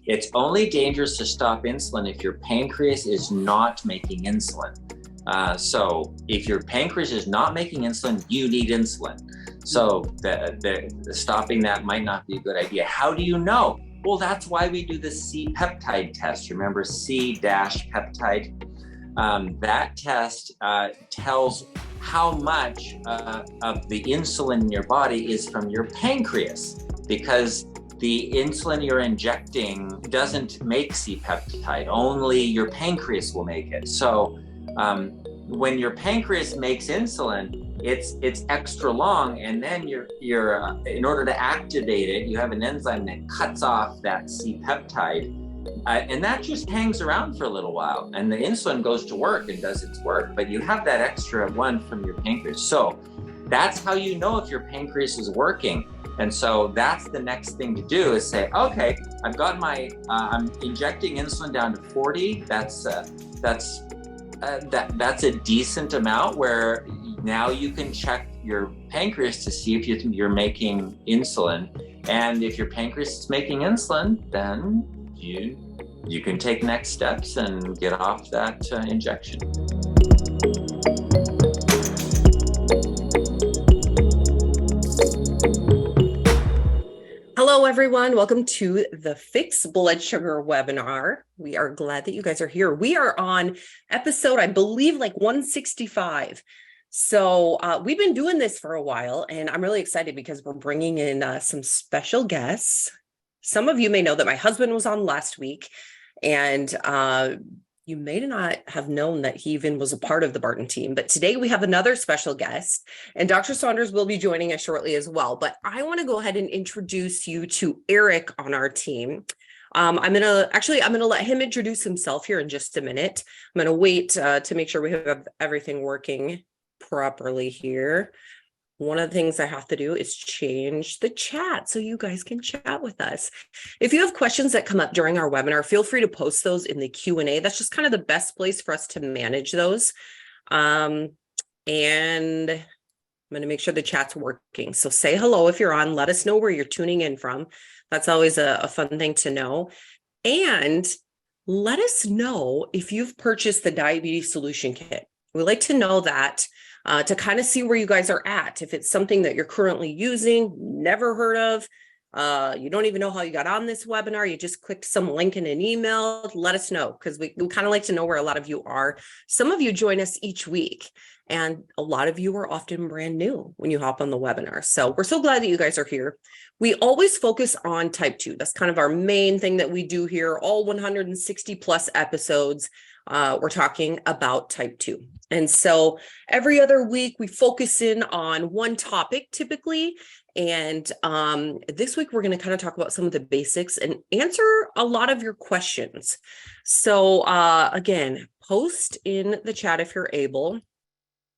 It's only dangerous to stop insulin if your pancreas is not making insulin. So if your pancreas is not making insulin, you need insulin. So the stopping that might not be a good idea. How do you know? Well, that's why we do the C-peptide test. Remember C-peptide? That test tells how much of the insulin in your body is from your pancreas, because the insulin you're injecting doesn't make C-peptide, only your pancreas will make it. So when your pancreas makes insulin, it's extra long, and then you're in order to activate it, you have an enzyme that cuts off that C-peptide, and that just hangs around for a little while, and the insulin goes to work and does its work, but you have that extra one from your pancreas. So that's how you know if your pancreas is working. And so that's the next thing to do, is say, okay, I've got I'm injecting insulin down to 40. That's a decent amount, where now you can check your pancreas to see if you're making insulin. And if your pancreas is making insulin, then you can take next steps and get off that injection. Hello, everyone. Welcome to the Fix Blood Sugar webinar. We are glad that you guys are here. We are on episode, I believe, like 165. So we've been doing this for a while, and I'm really excited because we're bringing in some special guests. Some of you may know that my husband was on last week, and you may not have known that he even was a part of the Barton team, but today we have another special guest, and Dr. Saunders will be joining us shortly as well. But I want to go ahead and introduce you to Eric on our team. I'm going to let him introduce himself here in just a minute. I'm going to wait to make sure we have everything working properly here. One of the things I have to do is change the chat so you guys can chat with us. If you have questions that come up during our webinar, feel free to post those in the Q&A. That's just kind of the best place for us to manage those. And I'm going to make sure the chat's working. So say hello if you're on. Let us know where you're tuning in from. That's always a fun thing to know. And let us know if you've purchased the Diabetes Solution Kit. We like to know that. To kind of see where you guys are at. If it's something that you're currently using, never heard of, you don't even know how you got on this webinar, you just clicked some link in an email, let us know, because we kind of like to know where a lot of you are. Some of you join us each week, and a lot of you are often brand new when you hop on the webinar. So we're so glad that you guys are here. We always focus on type 2. That's kind of our main thing that we do here. All 160 plus episodes, we're talking about type 2. And so every other week we focus in on one topic typically. And this week we're going to kind of talk about some of the basics and answer a lot of your questions. So again, post in the chat if you're able.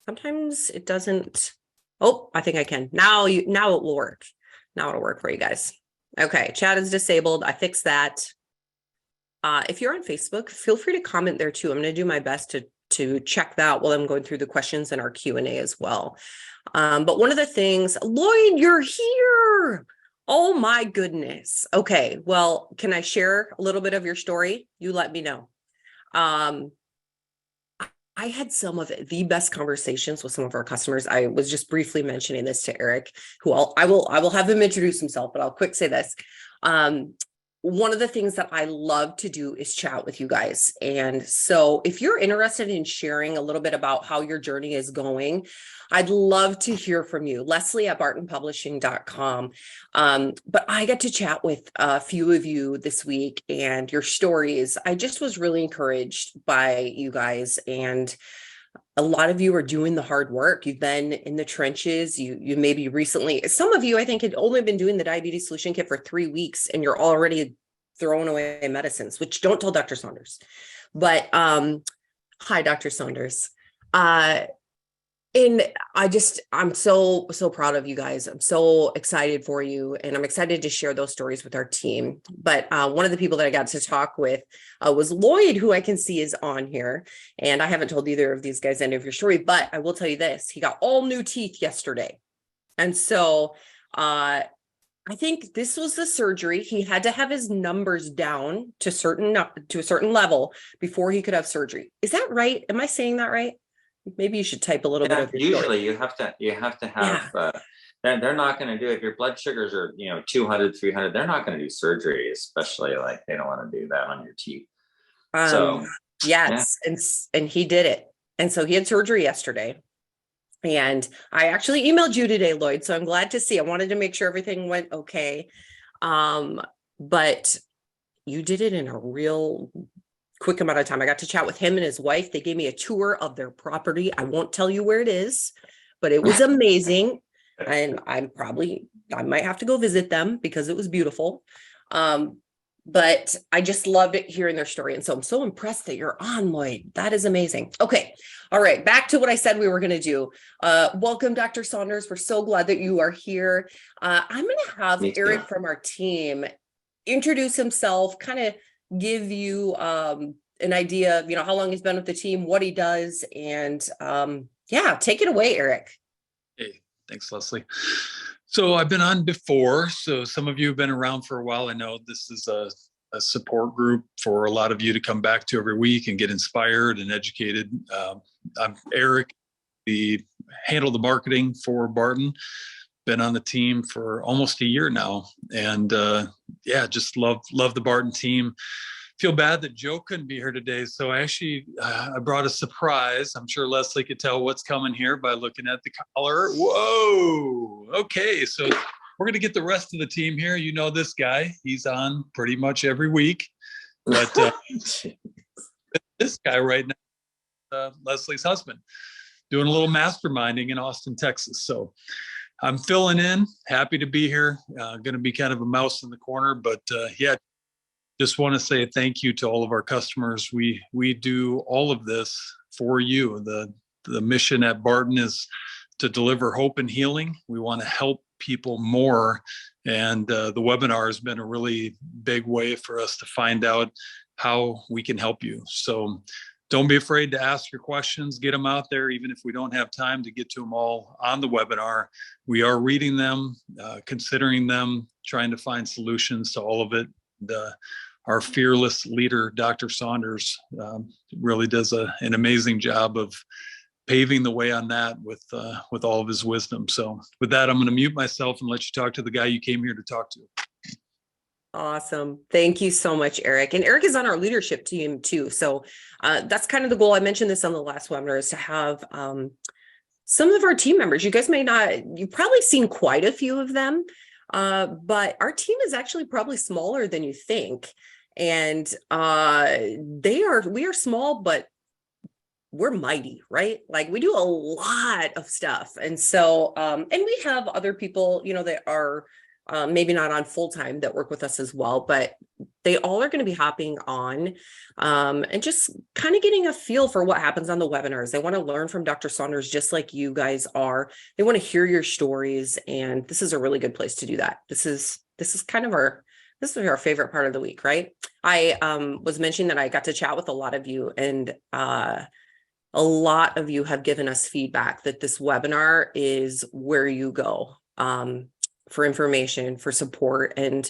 Sometimes it doesn't. Oh, I think I can. Now it will work. Now it'll work for you guys. Okay, chat is disabled. I fixed that. If you're on Facebook, feel free to comment there too. I'm going to do my best to check that while I'm going through the questions in our Q&A as well. But one of the things, Lloyd, you're here. Oh my goodness. Okay, well, can I share a little bit of your story? You let me know. I had some of the best conversations with some of our customers. I was just briefly mentioning this to Eric, who I will have him introduce himself, but I'll quick say this. One of the things that I love to do is chat with you guys. And so if you're interested in sharing a little bit about how your journey is going, I'd love to hear from you. Leslie at bartonpublishing.com. But I got to chat with a few of you this week, and your stories, I just was really encouraged by you guys. And a lot of you are doing the hard work. You've been in the trenches. You maybe recently, some of you, I think, had only been doing the Diabetes Solution Kit for 3 weeks, and you're already throwing away medicines, which don't tell Dr. Saunders. But hi, Dr. Saunders. And I'm so proud of you guys. I'm so excited for you, and I'm excited to share those stories with our team. But one of the people that I got to talk with was Lloyd, who I can see is on here. And I haven't told either of these guys any of your story, but I will tell you this. He got all new teeth yesterday. And so I think this was the surgery. He had to have his numbers down to a certain level before he could have surgery. Is that right? Am I saying that right? Maybe you should type a little bit Yeah, of your story. usually you have to have Yeah. they're not going to do, if your blood sugars are 200 300, they're not going to do surgery, especially like they don't want to do that on your teeth. Um, So yeah. yes, and he did it. And so he had surgery yesterday. And I actually emailed you today, Lloyd. So I'm glad to see. I wanted to make sure everything went okay. But you did it in a real quick amount of time. I got to chat with him and his wife. They gave me a tour of their property. I won't tell you where it is, but it was amazing. And I might have to go visit them because it was beautiful. But I just loved it hearing their story. And so I'm so impressed that you're on, Lloyd. That is amazing. Okay. All right. Back to what I said we were going to do. Welcome, Dr. Saunders. We're so glad that you are here. I'm going to have Eric from our team introduce himself, kind of give you an idea of, how long he's been with the team, what he does. And yeah, take it away, Eric. Hey, thanks, Leslie. So I've been on before. So some of you have been around for a while. I know this is a support group for a lot of you to come back to every week and get inspired and educated. I'm Eric, handle the marketing for Barton. Been on the team for almost a year now. And yeah, just love the Barton team. Feel bad that Joe couldn't be here today. So actually, I brought a surprise. I'm sure Leslie could tell what's coming here by looking at the collar. Whoa. Okay. So we're going to get the rest of the team here. You know this guy. He's on pretty much every week. But this guy right now, Leslie's husband, doing a little masterminding in Austin, Texas. So I'm filling in. Happy to be here. Going to be kind of a mouse in the corner. But yeah, just want to say thank you to all of our customers. We do all of this for you. The mission at Barton is to deliver hope and healing. We want to help people more. And the webinar has been a really big way for us to find out how we can help you. So don't be afraid to ask your questions, get them out there, even if we don't have time to get to them all on the webinar. We are reading them, considering them, trying to find solutions to all of it. Our fearless leader, Dr. Saunders, really does an amazing job of paving the way on that with all of his wisdom. So with that, I'm going to mute myself and let you talk to the guy you came here to talk to. Awesome. Thank you so much, Eric. And Eric is on our leadership team too. So that's kind of the goal. I mentioned this on the last webinar, is to have some of our team members. You guys you've probably seen quite a few of them, but our team is actually probably smaller than you think. And we are small, but we're mighty, right? Like we do a lot of stuff. And so, and we have other people, that are maybe not on full time that work with us as well, but they all are going to be hopping on and just kind of getting a feel for what happens on the webinars. They want to learn from Dr. Saunders, just like you guys are. They want to hear your stories. And this is a really good place to do that. This is kind of this is our favorite part of the week, right? I was mentioning that I got to chat with a lot of you, and a lot of you have given us feedback that this webinar is where you go for information, for support, and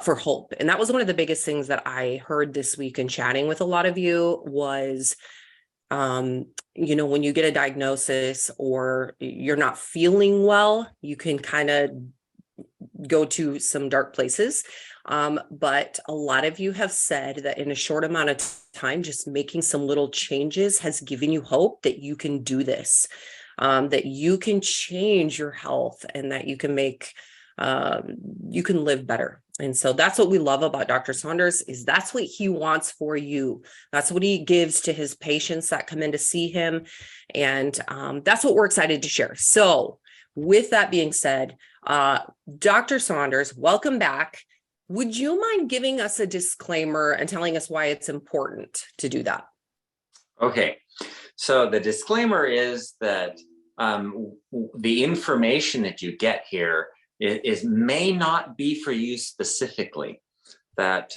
for hope. And that was one of the biggest things that I heard this week in chatting with a lot of you was, when you get a diagnosis or you're not feeling well, you can kind of go to some dark places. But a lot of you have said that in a short amount of time, just making some little changes has given you hope that you can do this, that you can change your health, and that you can live better. And so that's what we love about Dr. Saunders, is that's what he wants for you. That's what he gives to his patients that come in to see him. And that's what we're excited to share. So with that being said, Dr. Saunders, welcome back. Would you mind giving us a disclaimer and telling us why it's important to do that? Okay. So the disclaimer is that the information that you get here may not be for you specifically. That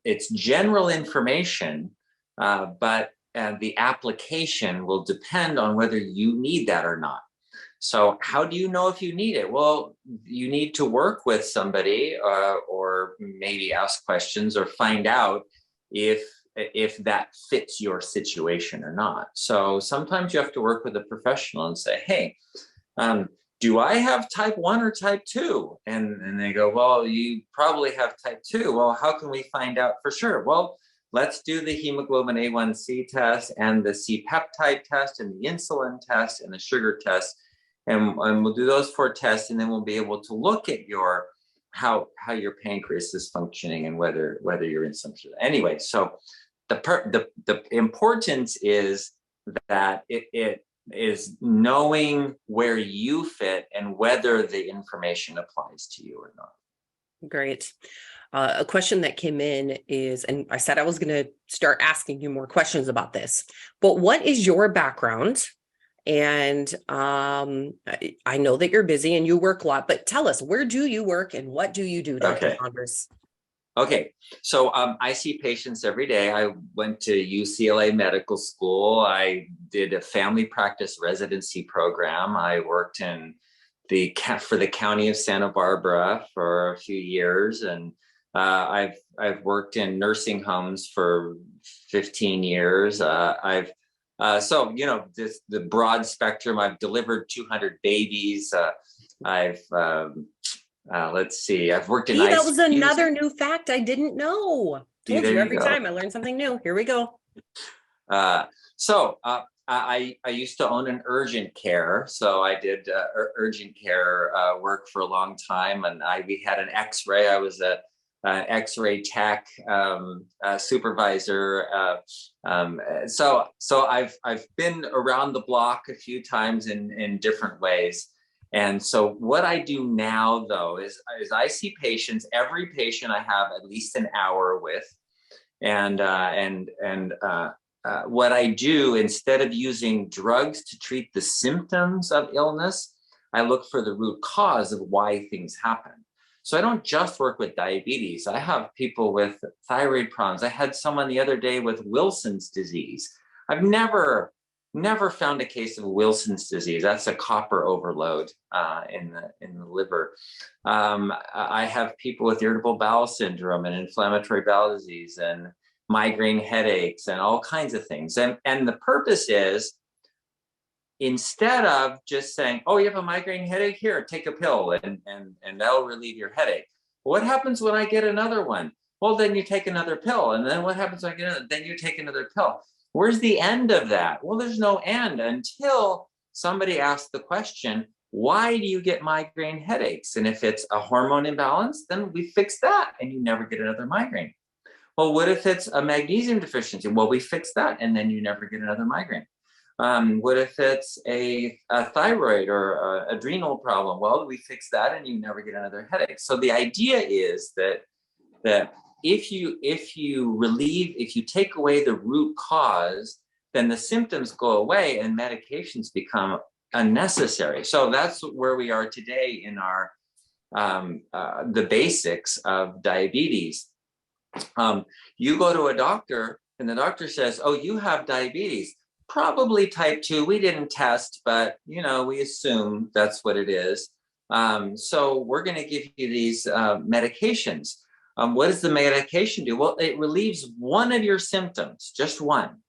it's general information, but the application will depend on whether you need that or not. So how do you know if you need it? Well, you need to work with somebody, or maybe ask questions or find out if that fits your situation or not. So sometimes you have to work with a professional and say, hey, do I have type 1 or type 2? And they go, well, you probably have type 2. Well, how can we find out for sure? Well, let's do the hemoglobin A1C test and the C-peptide test and the insulin test and the sugar test. And we'll do those 4 tests, and then we'll be able to look at your how your pancreas is functioning and whether you're insulin. Anyway, so the importance is that it is knowing where you fit and whether the information applies to you or not. Great. A question that came in is, and I said I was going to start asking you more questions about this, but what is your background? And I know that you're busy and you work a lot, but tell us, where do you work and what do you do, Dr. Okay. Saunders? Okay, so I see patients every day. I went to UCLA Medical School. I did a family practice residency program. I worked in for the county of Santa Barbara for a few years, and I've worked in nursing homes for 15 years. So the broad spectrum. I've delivered 200 babies. Let's see. I've worked in See, that ICU. was another new fact I didn't know. Told There you you every go. time I learn something new. Here we go. So I used to own an urgent care. So I did urgent care work for a long time, and we had an X-ray. I was a X-ray tech supervisor. So I've been around the block a few times in different ways. And so what I do now, though, is I see patients. Every patient I have at least an hour with, and what I do, instead of using drugs to treat the symptoms of illness, I look for the root cause of why things happen. So I don't just work with diabetes. I have people with thyroid problems. I had someone the other day with Wilson's disease. I've never found a case of Wilson's disease. That's a copper overload in the liver. I have people with irritable bowel syndrome and inflammatory bowel disease and migraine headaches and all kinds of things. And the purpose is, instead of just saying, oh, you have a migraine headache, here, take a pill and that'll relieve your headache. What happens when I get another one? Well, then you take another pill. And then what happens when I get another? Then you take another pill. Where's the end of that? Well, there's no end until somebody asks the question, why do you get migraine headaches? And if it's a hormone imbalance, then we fix that and you never get another migraine. Well, what if it's a magnesium deficiency? Well, we fix that and then you never get another migraine. What if it's a thyroid or adrenal problem? Well, we fix that and you never get another headache. So the idea is that if you take away the root cause, then the symptoms go away and medications become unnecessary. So that's where we are today in our the basics of diabetes. You go to a doctor and the doctor says, oh, you have diabetes. Probably type 2. We didn't test, but we assume that's what it is. So we're going to give you these medications. What does the medication do? Well, it relieves one of your symptoms, just one.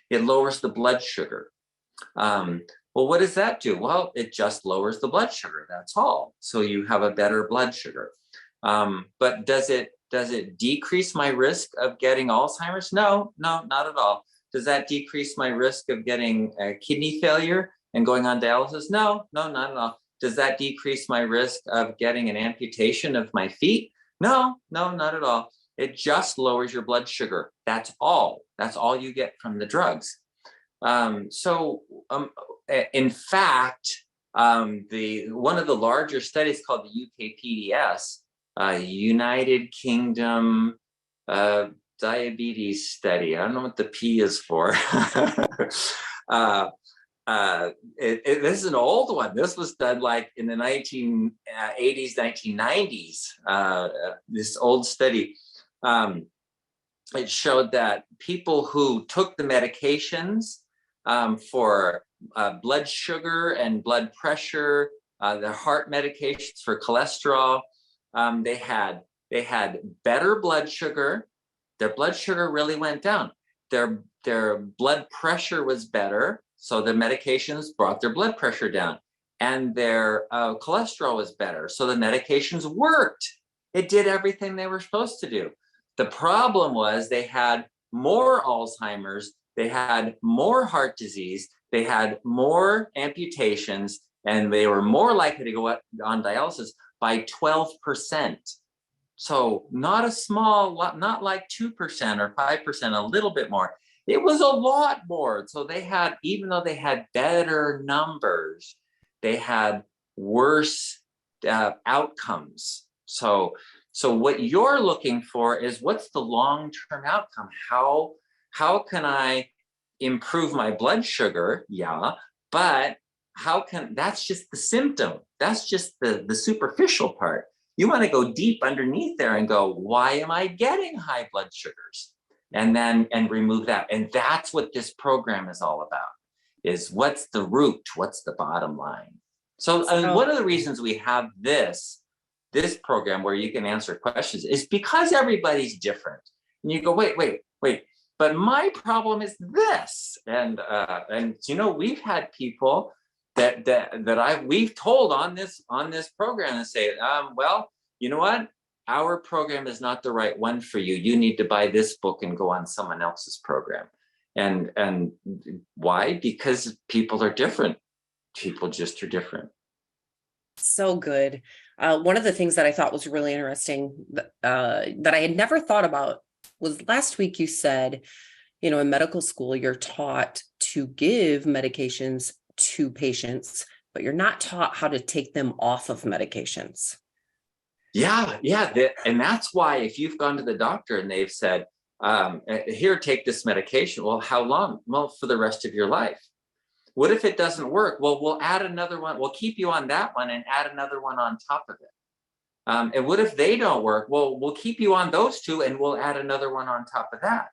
It lowers the blood sugar. Well, what does that do? Well, it just lowers the blood sugar. That's all. So you have a better blood sugar. But does it decrease my risk of getting Alzheimer's? No, not at all. Does that decrease my risk of getting kidney failure and going on dialysis? No, not at all. Does that decrease my risk of getting an amputation of my feet? No, not at all. It just lowers your blood sugar. That's all. That's all you get from the drugs. In fact, one of the larger studies called the UKPDS, United Kingdom Diabetes Study. I don't know what the P is for. This is an old one. This was done like in the 1980s, 1990s. This old study. It showed that people who took the medications for blood sugar and blood pressure, the heart medications for cholesterol. They had better blood sugar. Their blood sugar really went down. Their blood pressure was better, so the medications brought their blood pressure down, and their cholesterol was better, so the medications worked. It did everything they were supposed to do. The problem was they had more Alzheimer's, they had more heart disease, they had more amputations, and they were more likely to go on dialysis by 12%. So not a small, not like 2% or 5%, a little bit more. It was a lot more. So they had, even though they had better numbers, they had worse outcomes. So what you're looking for is, what's the long-term outcome? How can I improve my blood sugar? Yeah, but that's just the symptom. That's just the superficial part. You want to go deep underneath there and go, why am I getting high blood sugars? And remove that. And that's what this program is all about, is what's the root? What's the bottom line? So one of the reasons we have this program where you can answer questions is because everybody's different. And you go, wait, but my problem is this. And we've had people that we've told on this program and say, well, you know what? Our program is not the right one for you. You need to buy this book and go on someone else's program. And why? Because people are different. People just are different. So good. One of the things that I thought was really interesting that I had never thought about was last week you said, in medical school, you're taught to give medications to patients, but you're not taught how to take them off of medications. Yeah. And that's why if you've gone to the doctor and they've said, here, take this medication. Well, how long? Well, for the rest of your life. What if it doesn't work? Well, we'll add another one. We'll keep you on that one and add another one on top of it. And what if they don't work? Well, we'll keep you on those two and we'll add another one on top of that.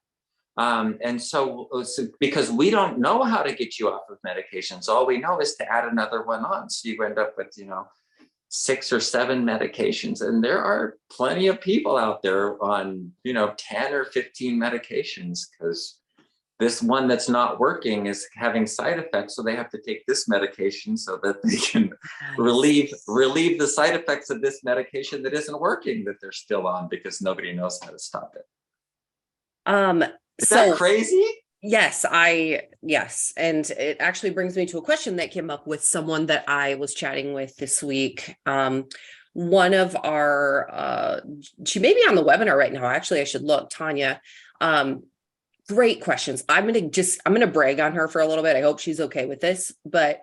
And so because we don't know how to get you off of medications, all we know is to add another one on. So you end up with, 6 or 7 medications. And there are plenty of people out there on, 10 or 15 medications, because this one that's not working is having side effects. So they have to take this medication so that they can relieve the side effects of this medication that isn't working, that they're still on, because nobody knows how to stop it. Is that crazy? Yes. And it actually brings me to a question that came up with someone that I was chatting with this week. One of our, she may be on the webinar right now. Actually, I should look, Tanya. Great questions. I'm going to brag on her for a little bit. I hope she's okay with this, but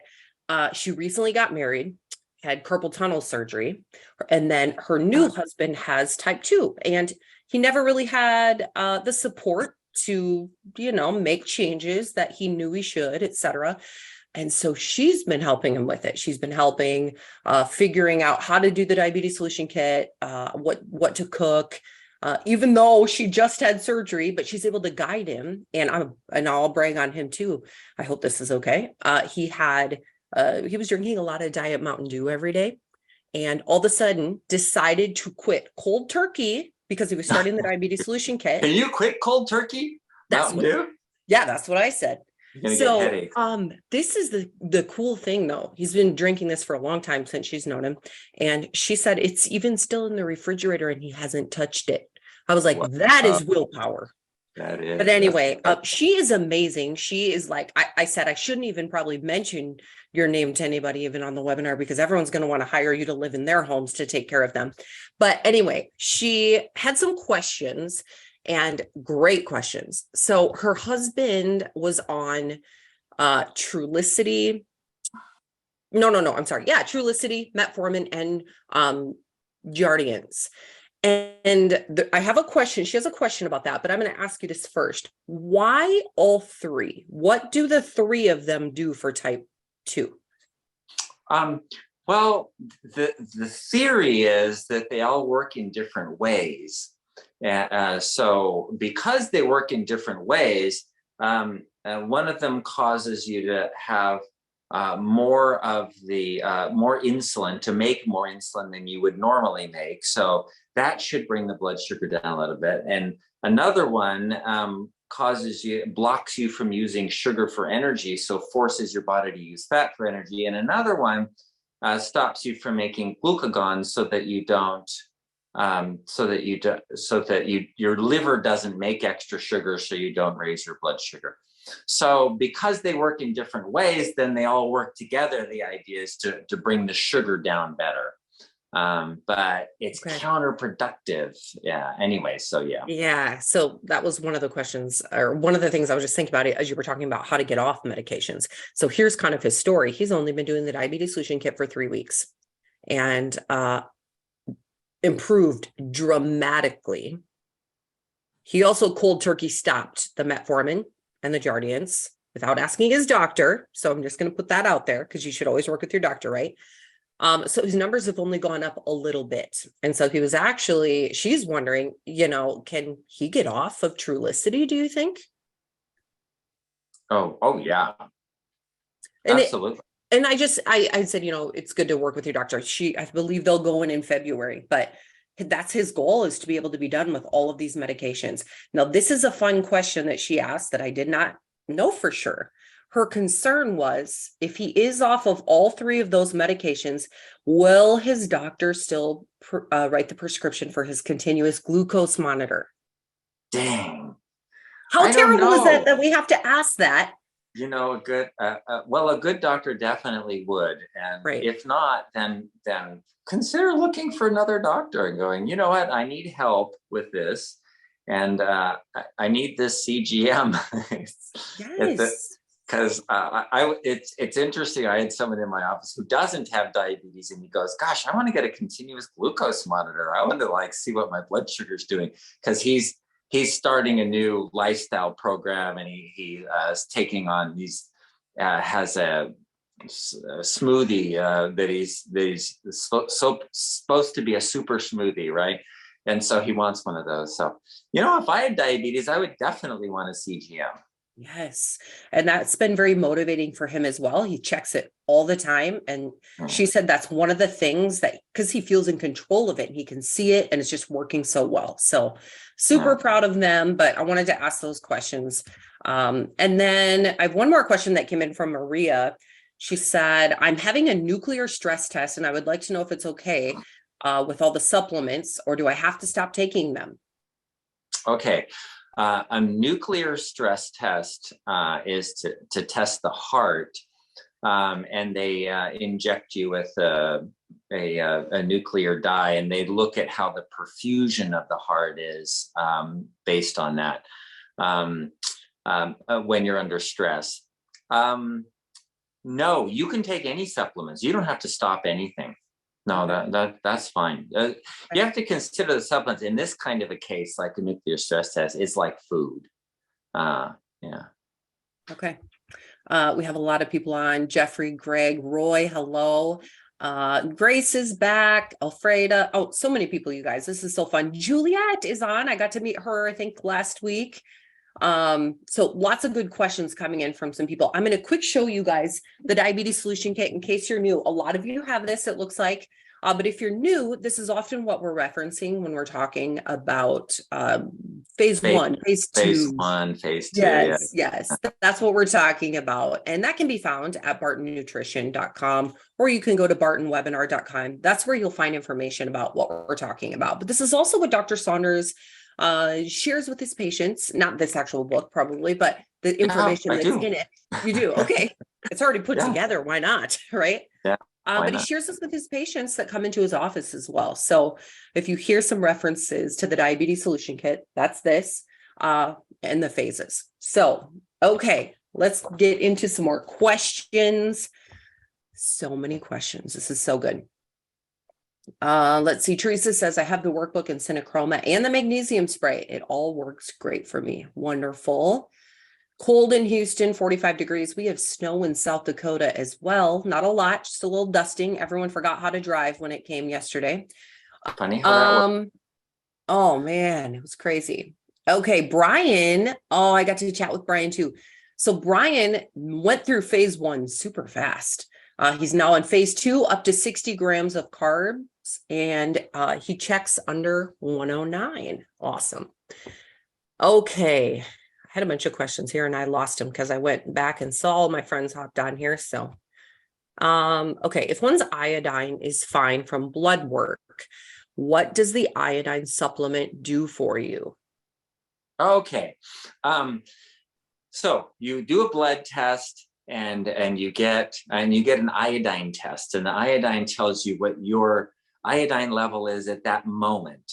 she recently got married, had carpal tunnel surgery, and then her new husband has type 2, and he never really had the support to, make changes that he knew he should, etc. And so she's been helping him with it. She's been helping figuring out how to do the diabetes solution kit, what to cook, even though she just had surgery, but she's able to guide him. And I'll brag on him too. I hope this is okay. He was drinking a lot of Diet Mountain Dew every day, and all of a sudden decided to quit cold turkey because he was starting the diabetes solution kit. Can you quit cold turkey? Mountain Dew? Yeah, that's what I said. So this is the cool thing though. He's been drinking this for a long time, since she's known him. And she said it's even still in the refrigerator and he hasn't touched it. I was like, that is willpower. That is. But anyway, she is amazing. She is like, I said, I shouldn't even probably mention your name to anybody even on the webinar, because everyone's going to want to hire you to live in their homes to take care of them. But anyway, she had some questions, and great questions. So her husband was on Trulicity. I'm sorry. Yeah, Trulicity, metformin, and Jardiance. And I have a question. She has a question about that, but I'm going to ask you this first. Why all 3? What do the 3 of them do for type 2? Well, the theory is that they all work in different ways. So because they work in different ways, one of them causes you to have more of the more insulin, to make more insulin than you would normally make. So that should bring the blood sugar down a little bit. And another one blocks you from using sugar for energy, so forces your body to use fat for energy. And another one stops you from making glucagon, so that your liver doesn't make extra sugar, so you don't raise your blood sugar. So because they work in different ways, then they all work together. The idea is to bring the sugar down better. But it's counterproductive. Yeah. Anyway, so yeah. Yeah. So that was one of the questions, or one of the things I was just thinking about it as you were talking about how to get off medications. So here's kind of his story. He's only been doing the diabetes solution kit for 3 weeks and improved dramatically. He also cold turkey stopped the metformin and the Jardiance without asking his doctor. So I'm just going to put that out there, because you should always work with your doctor, right? So his numbers have only gone up a little bit. And so she's wondering, can he get off of Trulicity, do you think? Oh yeah. Absolutely. I said, it's good to work with your doctor. I believe they'll go in February, but that's his goal, is to be able to be done with all of these medications. Now, this is a fun question that she asked that I did not know for sure. Her concern was, if he is off of all 3 of those medications, will his doctor still write the prescription for his continuous glucose monitor? Dang. How terrible is that we have to ask that? A good doctor definitely would. And if not, then consider looking for another doctor and going, you know what, I need help with this. And I need this CGM. Yes. Because it's interesting. I had someone in my office who doesn't have diabetes, and he goes, gosh, I want to get a continuous glucose monitor. I want to see what my blood sugar is doing, because he's starting a new lifestyle program, and he is taking on has a smoothie that he's supposed to be a super smoothie, right? And so he wants one of those. So, if I had diabetes, I would definitely want a CGM. Yes. And that's been very motivating for him as well. He checks it all the time. And she said that's one of the things that, because he feels in control of it and he can see it, and it's just working so well. So super proud of them. But I wanted to ask those questions. And then I have one more question that came in from Maria. She said, I'm having a nuclear stress test, and I would like to know if it's okay with all the supplements, or do I have to stop taking them? Okay. A nuclear stress test is to test the heart, and they inject you with a nuclear dye, and they look at how the perfusion of the heart is based on that when you're under stress. No, you can take any supplements. You don't have to stop anything. No, that's fine. You have to consider the supplements in this kind of a case, like a nuclear stress test. It's like food. Yeah. Okay. We have a lot of people on. Jeffrey, Greg, Roy, hello. Grace is back. Alfreda. Oh, so many people, you guys. This is so fun. Juliet is on. I got to meet her, I think, last week. So lots of good questions coming in from some people. I'm going to quick show you guys the diabetes solution kit in case you're new. A lot of you have this, it looks like, but if you're new, this is often what we're referencing when we're talking about phase 1, phase 2. Phase 1, phase 2. Yes, yes. That's what we're talking about. And that can be found at bartonnutrition.com, or you can go to bartonwebinar.com. That's where you'll find information about what we're talking about. But this is also what Dr. Saunders shares with his patients, not this actual book probably, but the information that's in it. You do. Okay. It's already put together. Why not? Right. Yeah. But he shares this with his patients that come into his office as well. So if you hear some references to the diabetes solution kit, that's this and the phases. So, okay, let's get into some more questions. So many questions. This is so good. Let's see. Teresa says, I have the workbook in Synachroma and the magnesium spray. It all works great for me. Wonderful. Cold in Houston, 45 degrees. We have snow in South Dakota as well. Not a lot, just a little dusting. Everyone forgot how to drive when it came yesterday. Funny how that works. Oh man, it was crazy. Okay, Brian. Oh, I got to chat with Brian too. So Brian went through phase 1 super fast. He's now in phase 2, up to 60 grams of carbs, and he checks under 109. Awesome. Okay. I had a bunch of questions here and I lost them because I went back and saw all my friends hopped on here. So, okay. If one's iodine is fine from blood work, what does the iodine supplement do for you? Okay. So you do a blood test and you get an iodine test, and the iodine tells you what your iodine level is at that moment.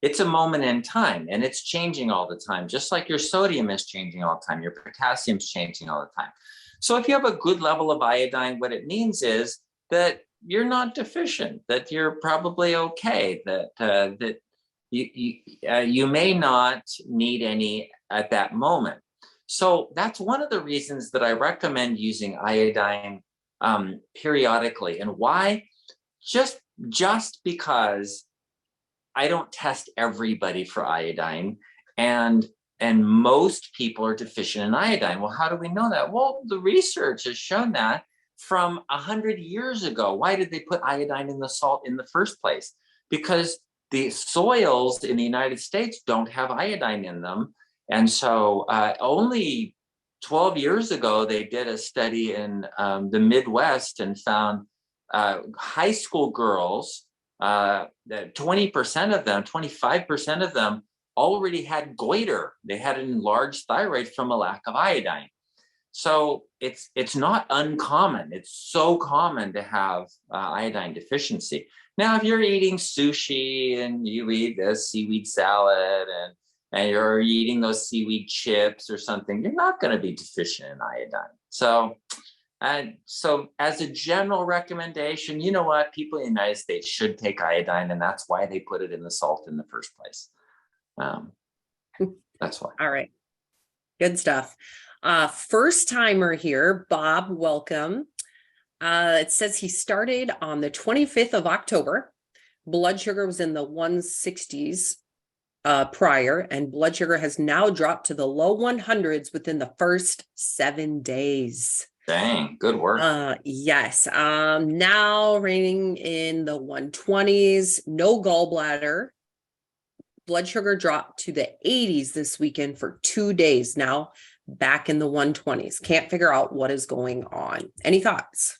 It's a moment in time, and it's changing all the time, just like your sodium is changing all the time, your potassium's changing all the time. So if you have a good level of iodine, what it means is that you're not deficient, that you're probably okay, that you may not need any at that moment. So that's one of the reasons that I recommend using iodine periodically. And why? Just because I don't test everybody for iodine, and most people are deficient in iodine. Well, how do we know that? Well, the research has shown that from 100 years ago. Why did they put iodine in the salt in the first place? Because the soils in the United States don't have iodine in them. And so only 12 years ago, they did a study in the Midwest and found high school girls, 20% of them, 25% of them already had goiter. They had an enlarged thyroid from a lack of iodine. So it's not uncommon. It's so common to have iodine deficiency. Now, if you're eating sushi and you eat a seaweed salad and you're eating those seaweed chips or something, you're not going to be deficient in iodine. So as a general recommendation, you know what? People in the United States should take iodine, and that's why they put it in the salt in the first place. That's why. All right. Good stuff. First timer here, Bob, welcome. It says he started on the 25th of October. Blood sugar was in the 160s prior, and blood sugar has now dropped to the low 100s within the first 7 days. Dang, good work. Yes. Now reigning in the 120s, no gallbladder. Blood sugar dropped to the 80s this weekend for 2 days. Now back in the 120s. Can't figure out what is going on. Any thoughts?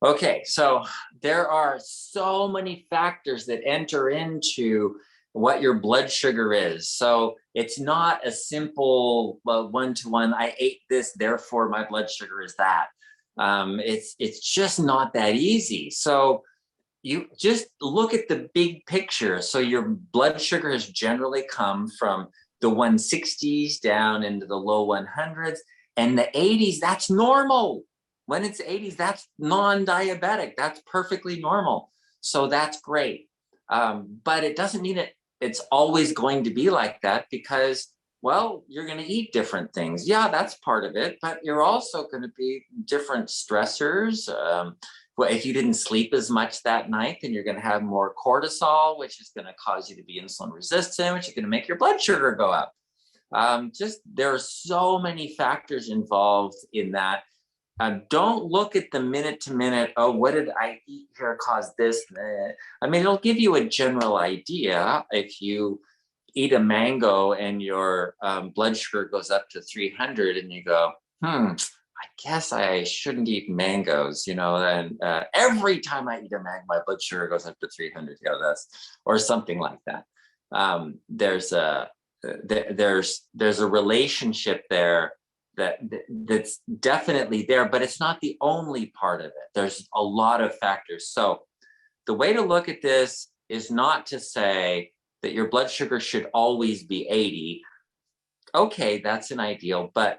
Okay, so there are so many factors that enter into what your blood sugar is. So it's not a simple one-to-one, I ate this, therefore my blood sugar is that. It's just not that easy. So you just look at the big picture. So your blood sugar has generally come from the 160s down into the low 100s, and the 80s, that's normal. When it's 80s, that's non-diabetic. That's perfectly normal. So that's great. But it doesn't mean it's always going to be like that, because, well, you're going to eat different things. Yeah, that's part of it. But you're also going to be different stressors. Well, if you didn't sleep as much that night, then you're going to have more cortisol, which is going to cause you to be insulin resistant, which is going to make your blood sugar go up. There are so many factors involved in that. Don't look at the minute to minute, oh, what did I eat here cause this? I mean, it'll give you a general idea. If you eat a mango and your blood sugar goes up to 300 and you go, I guess I shouldn't eat mangoes, and every time I eat a mango, my blood sugar goes up to 300, or something like that. There's a relationship there that's definitely there, but it's not the only part of it. There's a lot of factors. So the way to look at this is not to say that your blood sugar should always be 80. Okay, that's an ideal, but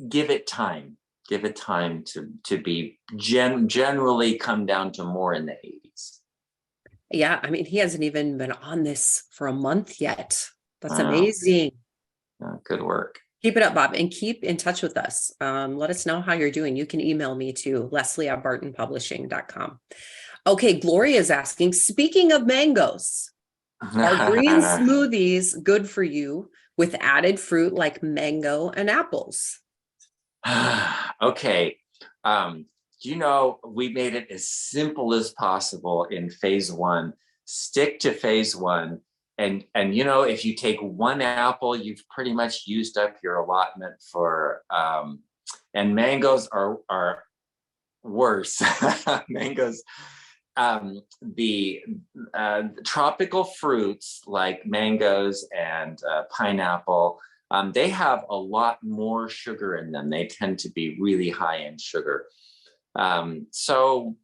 give it time. Give it time to be generally come down to more in the 80s. Yeah, I mean, he hasn't even been on this for a month yet. That's amazing. Good work. Keep it up, Bob, and keep in touch with us. Let us know how you're doing. You can email me to leslie@bartonpublishing.com. Okay, Gloria is asking, speaking of mangoes, Are green smoothies good for you with added fruit like mango and apples? Okay. We made it as simple as possible in phase one. Stick to phase one. And if you take one apple, you've pretty much used up your allotment for and mangoes are worse. Mangoes, the tropical fruits like mangoes and pineapple, they have a lot more sugar in them. They tend to be really high in sugar. So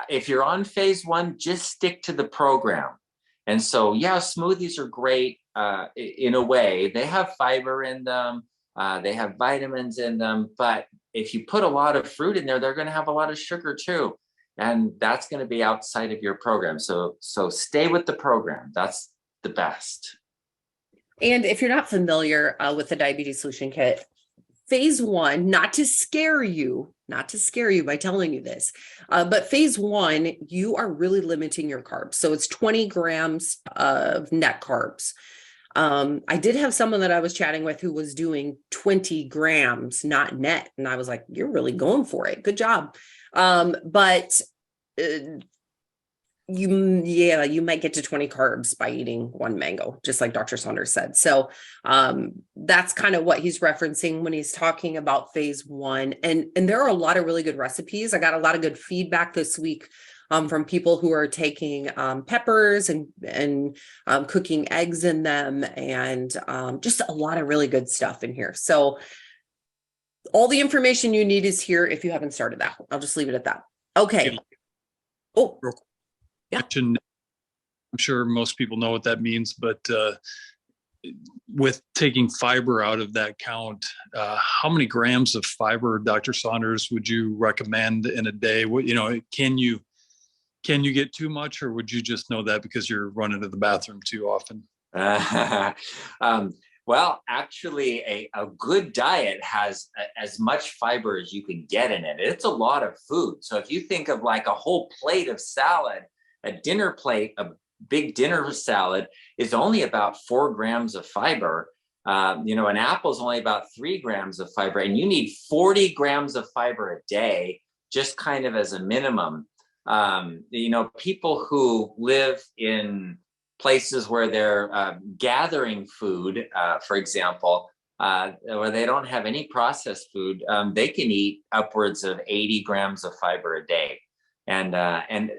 if you're on phase one, just stick to the program. And so, yeah, smoothies are great in a way. They have fiber in them. They have vitamins in them. But if you put a lot of fruit in there, they're going to have a lot of sugar too. And that's going to be outside of your program. So stay with the program. That's the best. And if you're not familiar with the Diabetes Solution Kit, phase one, not to scare you by telling you this, but phase one, you are really limiting your carbs. So it's 20 grams of net carbs. I did have someone that I was chatting with who was doing 20 grams, not net. And I was like, you're really going for it. Good job. But you might get to 20 carbs by eating one mango, just like Dr. Saunders said. So that's kind of what he's referencing when he's talking about phase one. And there are a lot of really good recipes. I got a lot of good feedback this week from people who are taking peppers and cooking eggs in them, and just a lot of really good stuff in here. So all the information you need is here if you haven't started that. I'll just leave it at that. Okay. Oh, yeah. I'm sure most people know what that means, but with taking fiber out of that count, how many grams of fiber, Dr. Saunders, would you recommend in a day? Can you get too much, or would you just know that because you're running to the bathroom too often? Well, actually, a good diet has as much fiber as you can get in it. It's a lot of food. So if you think of like a whole plate of salad, a dinner plate, a big dinner salad is only about 4 grams of fiber. An apple is only about 3 grams of fiber, and you need 40 grams of fiber a day, just kind of as a minimum. People who live in places where they're gathering food, for example, where they don't have any processed food, they can eat upwards of 80 grams of fiber a day. And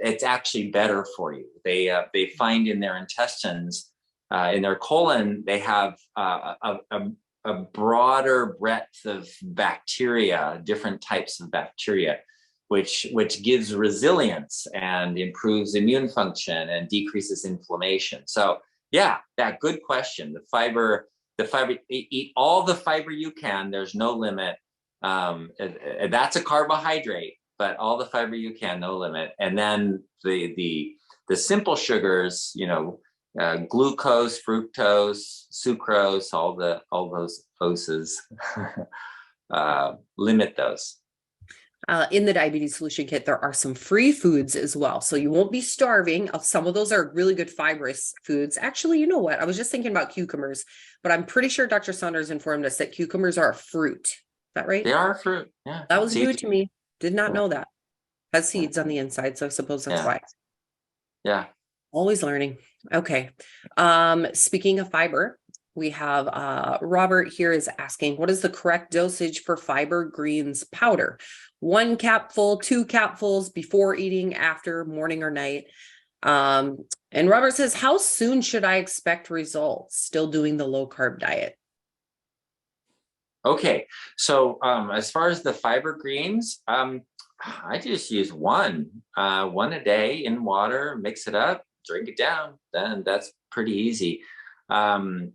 it's actually better for you. They find in their intestines, in their colon, they have a broader breadth of bacteria, different types of bacteria, which gives resilience and improves immune function and decreases inflammation. So yeah, that good question. The fiber, eat all the fiber you can. There's no limit. That's a carbohydrate, but all the fiber you can, no limit. And then the simple sugars, glucose, fructose, sucrose, all those oses, limit those. In the Diabetes Solution Kit, there are some free foods as well. So you won't be starving. Some of those are really good fibrous foods. Actually, you know what? I was just thinking about cucumbers, but I'm pretty sure Dr. Saunders informed us that cucumbers are a fruit. Is that right? They are a fruit. Yeah. That was new to me. Did not know that. Has seeds on the inside, so I suppose that's why. Yeah. Always learning. Okay. Speaking of fiber, we have Robert here is asking, what is the correct dosage for fiber greens powder? 1 capful, 2 capfuls before eating, after, morning or night? And Robert says, how soon should I expect results? Still doing the low carb diet. Okay. So as far as the fiber greens, I just use one a day in water, mix it up, drink it down. Then that's pretty easy. And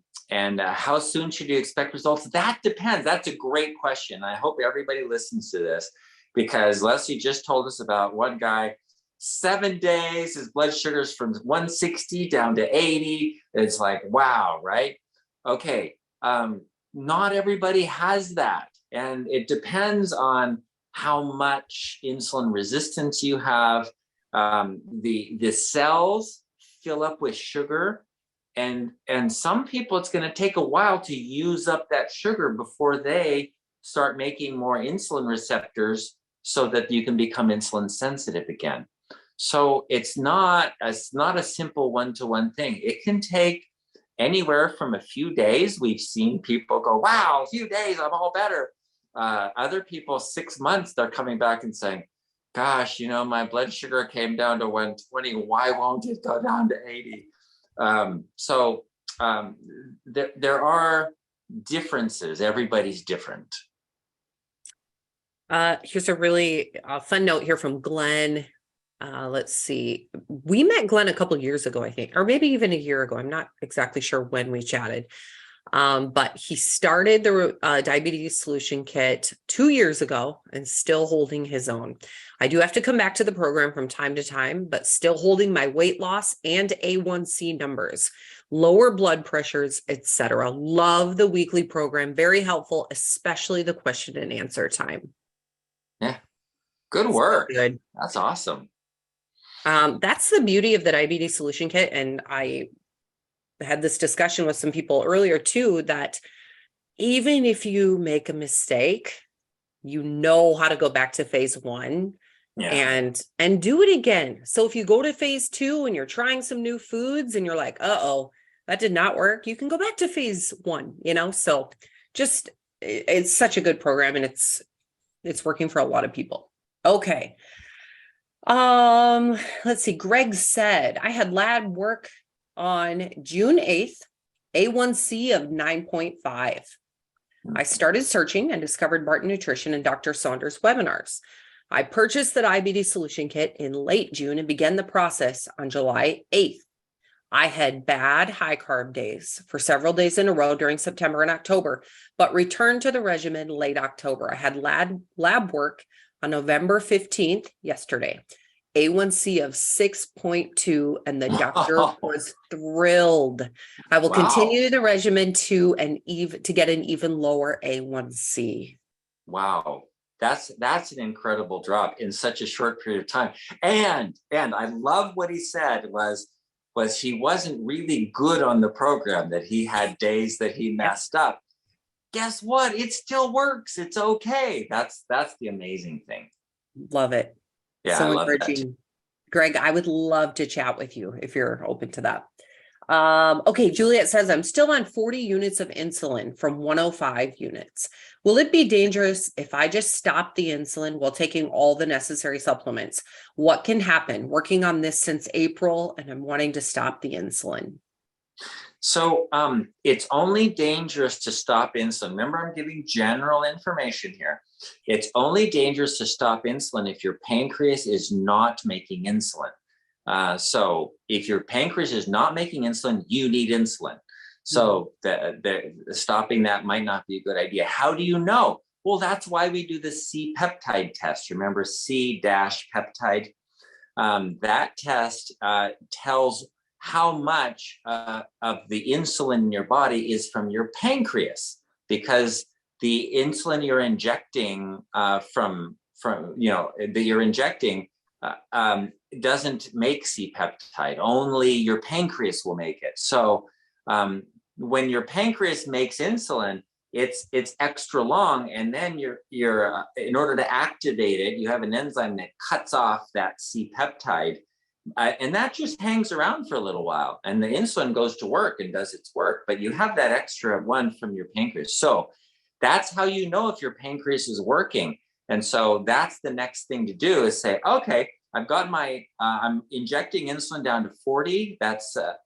how soon should you expect results? That depends. That's a great question. I hope everybody listens to this, because Leslie just told us about one guy, 7 days, his blood sugar's from 160 down to 80. It's like, wow, right? Okay. Not everybody has that. And it depends on how much insulin resistance you have, The cells fill up with sugar, and some people, it's going to take a while to use up that sugar before they start making more insulin receptors so that you can become insulin sensitive again. So it's not a simple one-to-one thing. It can take anywhere from a few days. We've seen people go, wow, a few days, I'm all better. Other people, 6 months, they're coming back and saying, gosh, my blood sugar came down to 120. Why won't it go down to 80? There are differences. Everybody's different. Here's a really fun note here from Glenn. Let's see. We met Glenn a couple years ago, I think, or maybe even a year ago. I'm not exactly sure when we chatted. But he started the diabetes solution kit 2 years ago and still holding his own. I do have to come back to the program from time to time, but still holding my weight loss and A1C numbers, lower blood pressures, etc. Love the weekly program. Very helpful, especially the question and answer time. Yeah. Good work. So good. That's awesome. That's the beauty of the diabetes solution kit. And I had this discussion with some people earlier too, that even if you make a mistake, you know how to go back to phase 1 and do it again. So if you go to phase 2 and you're trying some new foods and you're like, uh-oh, that did not work, you can go back to phase 1, so just, it's such a good program, and it's working for a lot of people. Okay. Let's see. Greg said, I had lab work on June 8th, A1C of 9.5. I started searching and discovered Barton Nutrition and Dr. Saunders webinars. I purchased the diabetes solution kit in late June and began the process on July 8th. I had bad high carb days for several days in a row during September and October, but returned to the regimen late October. I had lab work on November 15th, yesterday. A1C of 6.2, and the doctor was thrilled. I will continue the regimen to get an even lower A1C. Wow, that's an incredible drop in such a short period of time. And I love what he said was he wasn't really good on the program, that he had days that he messed up. Guess what? It still works. It's okay. That's the amazing thing. Love it. Yeah, so I love encouraging. that. Greg, I would love to chat with you if you're open to that. Okay, Juliet says, I'm still on 40 units of insulin from 105 units. Will it be dangerous if I just stop the insulin while taking all the necessary supplements? What can happen? Working on this since April, and I'm wanting to stop the insulin. So it's only dangerous to stop insulin. Remember, I'm giving general information here. It's only dangerous to stop insulin if your pancreas is not making insulin. So if your pancreas is not making insulin, you need insulin. So stopping that might not be a good idea. How do you know? Well, that's why we do the C-peptide test. Remember C-peptide? That test tells how much of the insulin in your body is from your pancreas, because the insulin you're injecting doesn't make C-peptide. Only your pancreas will make it. So when your pancreas makes insulin, it's extra long, and then you're in order to activate it, you have an enzyme that cuts off that C-peptide. And that just hangs around for a little while, and the insulin goes to work and does its work, but you have that extra one from your pancreas. So that's how you know if your pancreas is working. And so that's the next thing to do, is say, okay, I've got I'm injecting insulin down to 40. That's a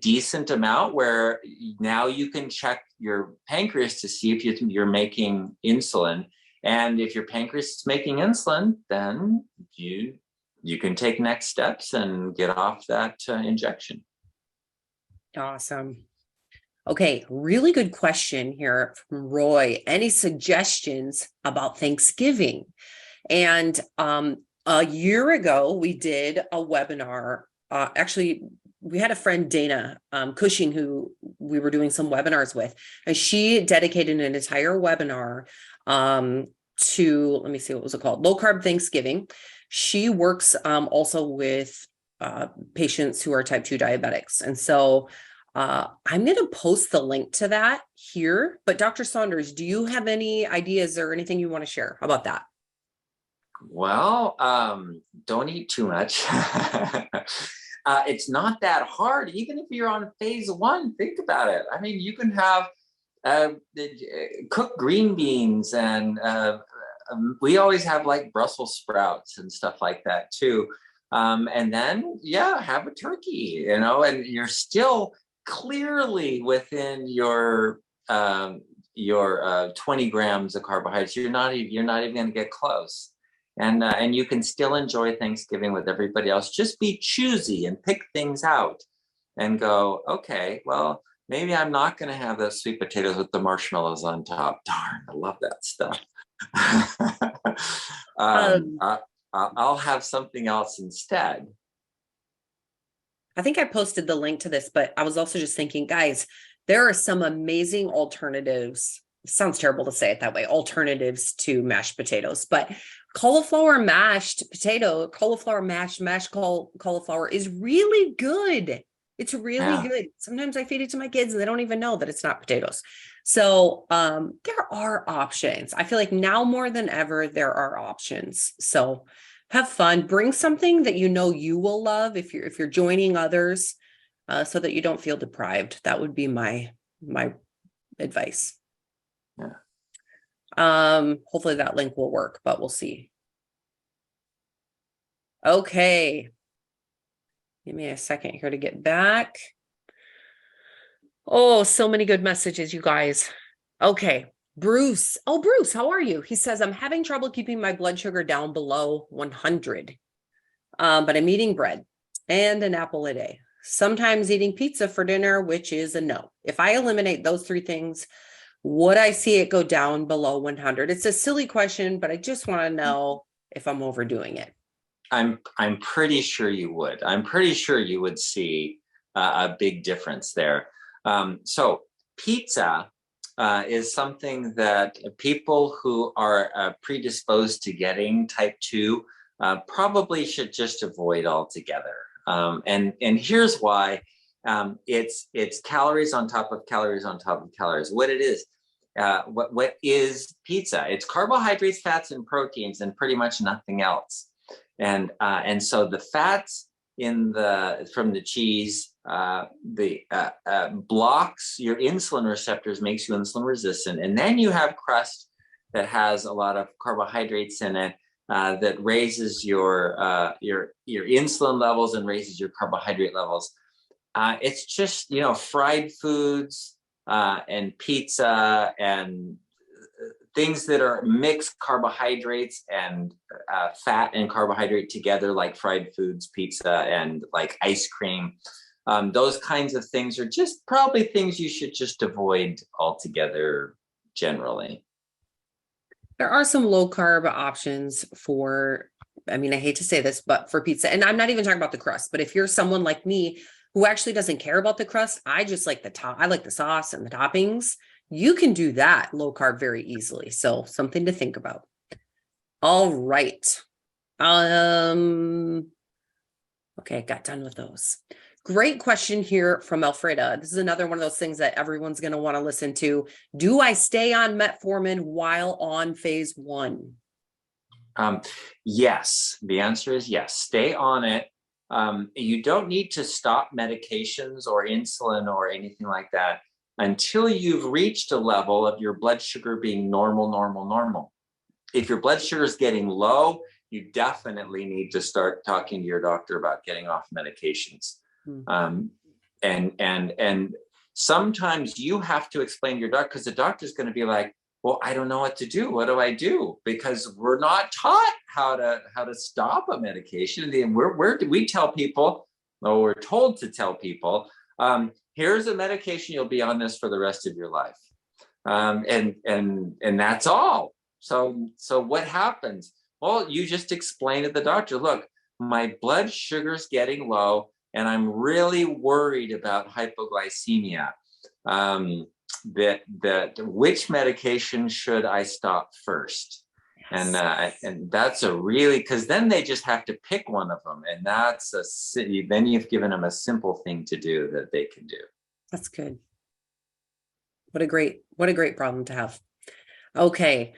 decent amount, where now you can check your pancreas to see if you're making insulin. And if your pancreas is making insulin, then you can take next steps and get off that injection. Awesome. Okay, really good question here from Roy. Any suggestions about Thanksgiving? And a year ago, we did a webinar. Actually, we had a friend, Dana Cushing, who we were doing some webinars with, and she dedicated an entire webinar to, let me see, what was it called? Low Carb Thanksgiving. She works also with patients who are type 2 diabetics. And so I'm going to post the link to that here. But Dr. Saunders, do you have any ideas or anything you want to share about that? Well, don't eat too much. It's not that hard. Even if you're on phase 1, think about it. I mean, you can have cooked green beans, and we always have like Brussels sprouts and stuff like that too. And then, yeah, have a turkey, and you're still clearly within your 20 grams of carbohydrates. You're not even going to get close. And you can still enjoy Thanksgiving with everybody else. Just be choosy and pick things out and go, okay, well, maybe I'm not going to have those sweet potatoes with the marshmallows on top. Darn, I love that stuff. I'll have something else instead. I think I posted the link to this, but I was also just thinking, guys, there are some amazing alternatives. It sounds terrible to say it that way, alternatives to mashed potatoes, but cauliflower mashed potato, cauliflower mashed cauliflower is really good. It's really good. Sometimes I feed it to my kids and they don't even know that it's not potatoes. So there are options. I feel like now more than ever, there are options. So have fun, bring something that you know you will love if you're joining others, so that you don't feel deprived. That would be my advice. Hopefully that link will work, but we'll see. Okay. Give me a second here to get back. Oh, so many good messages, you guys. Okay. Bruce. Oh, Bruce, how are you? He says, I'm having trouble keeping my blood sugar down below 100. But I'm eating bread and an apple a day. Sometimes eating pizza for dinner, which is a no. If I eliminate those 3 things, would I see it go down below 100? It's a silly question, but I just want to know if I'm overdoing it. I'm pretty sure you would. I'm pretty sure you would see a big difference there. So pizza is something that people who are predisposed to getting type 2 probably should just avoid altogether. And here's why. It's calories on top of calories on top of calories. What it is, what is pizza? It's carbohydrates, fats, and proteins, and pretty much nothing else. And so the fats from the cheese blocks your insulin receptors, makes you insulin resistant, and then you have crust that has a lot of carbohydrates in it that raises your insulin levels and raises your carbohydrate levels. It's just fried foods and pizza and things that are mixed carbohydrates and fat and carbohydrate together, like fried foods, pizza, and like ice cream. Those kinds of things are just probably things you should just avoid altogether generally. There are some low carb options for, I mean, I hate to say this, but for pizza, and I'm not even talking about the crust, but if you're someone like me who actually doesn't care about the crust, I just like I like the sauce and the toppings. You can do that low carb very easily. So something to think about. All right. Okay, got done with those. Great question here from Elfreda. This is another one of those things that everyone's going to want to listen to. Do I stay on metformin while on phase 1? Yes, the answer is yes. Stay on it. You don't need to stop medications or insulin or anything like that until you've reached a level of your blood sugar being normal. If your blood sugar is getting low, you definitely need to start talking to your doctor about getting off medications. And sometimes you have to explain to your doctor, because the doctor's going to be like, well, I don't know what to do. What do I do? Because we're not taught how to stop a medication. We tell people, or we're told to tell people, here's a medication, you'll be on this for the rest of your life. And that's all. So what happens? Well, you just explain to the doctor, look, my blood sugar's getting low and I'm really worried about hypoglycemia. That which medication should I stop first? And that's a really, because then they just have to pick one of them, and then you've given them a simple thing to do that they can do. That's good. What a great problem to have. Okay.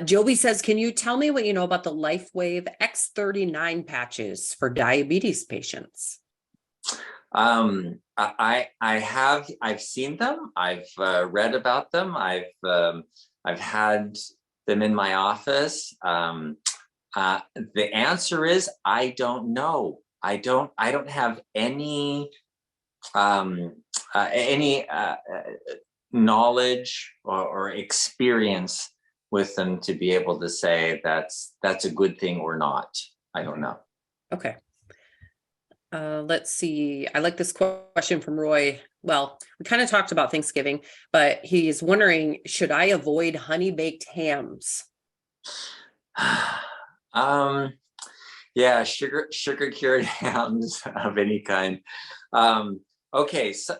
Joby says, can you tell me what you know about the LifeWave X39 patches for diabetes patients? I've seen them. I've read about them. I've had them in my office. The answer is, I don't know. I don't have any knowledge or experience with them to be able to say that's a good thing or not. I don't know. Okay. Let's see. I like this question from Roy. Well, we kind of talked about Thanksgiving, but he's wondering, should I avoid honey baked hams? Yeah, sugar cured hams of any kind. Okay, so